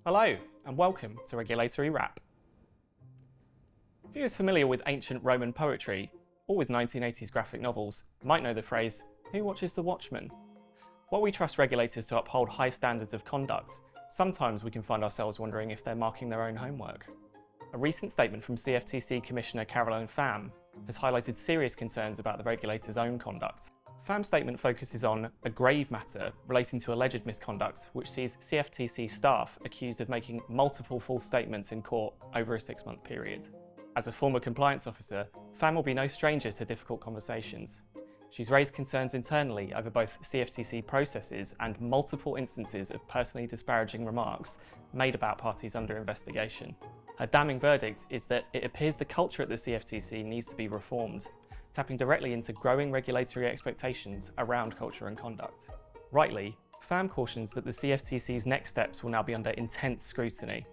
Hello, and welcome to Regulatory Wrap. Viewers familiar with ancient Roman poetry, or with 1980s graphic novels, might know the phrase, "Who watches the Watchman?" While we trust regulators to uphold high standards of conduct, sometimes we can find ourselves wondering if they're marking their own homework. A recent statement from CFTC Commissioner Caroline Pham has highlighted serious concerns about the regulator's own conduct. Pham's statement focuses on a grave matter relating to alleged misconduct, which sees CFTC staff accused of making multiple false statements in court over a 6-month period. As a former compliance officer, Pham will be no stranger to difficult conversations. She's raised concerns internally over both CFTC processes and multiple instances of personally disparaging remarks made about parties under investigation. Her damning verdict is that it appears the culture at the CFTC needs to be reformed, tapping directly into growing regulatory expectations around culture and conduct. Rightly, Pham cautions that the CFTC's next steps will now be under intense scrutiny.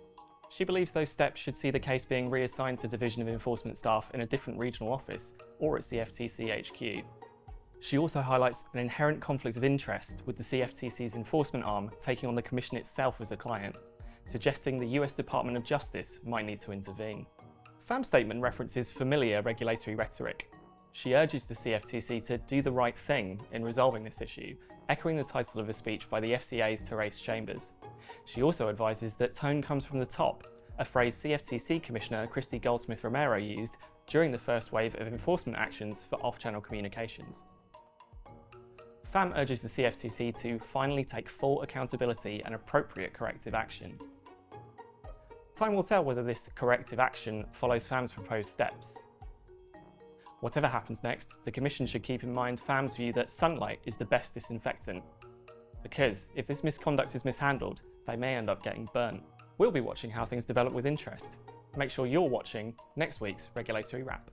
She believes those steps should see the case being reassigned to Division of Enforcement staff in a different regional office or at CFTC HQ. She also highlights an inherent conflict of interest with the CFTC's enforcement arm taking on the Commission itself as a client, suggesting the US Department of Justice might need to intervene. Pham's statement references familiar regulatory rhetoric. She urges the CFTC to do the right thing in resolving this issue, echoing the title of a speech by the FCA's Therese Chambers. She also advises that tone comes from the top, a phrase CFTC Commissioner Christy Goldsmith-Romero used during the first wave of enforcement actions for off-channel communications. Pham urges the CFTC to finally take full accountability and appropriate corrective action. Time will tell whether this corrective action follows Pham's proposed steps. Whatever happens next, the Commission should keep in mind Pham's view that sunlight is the best disinfectant. Because if this misconduct is mishandled, they may end up getting burnt. We'll be watching how things develop with interest. Make sure you're watching next week's Regulatory Wrap.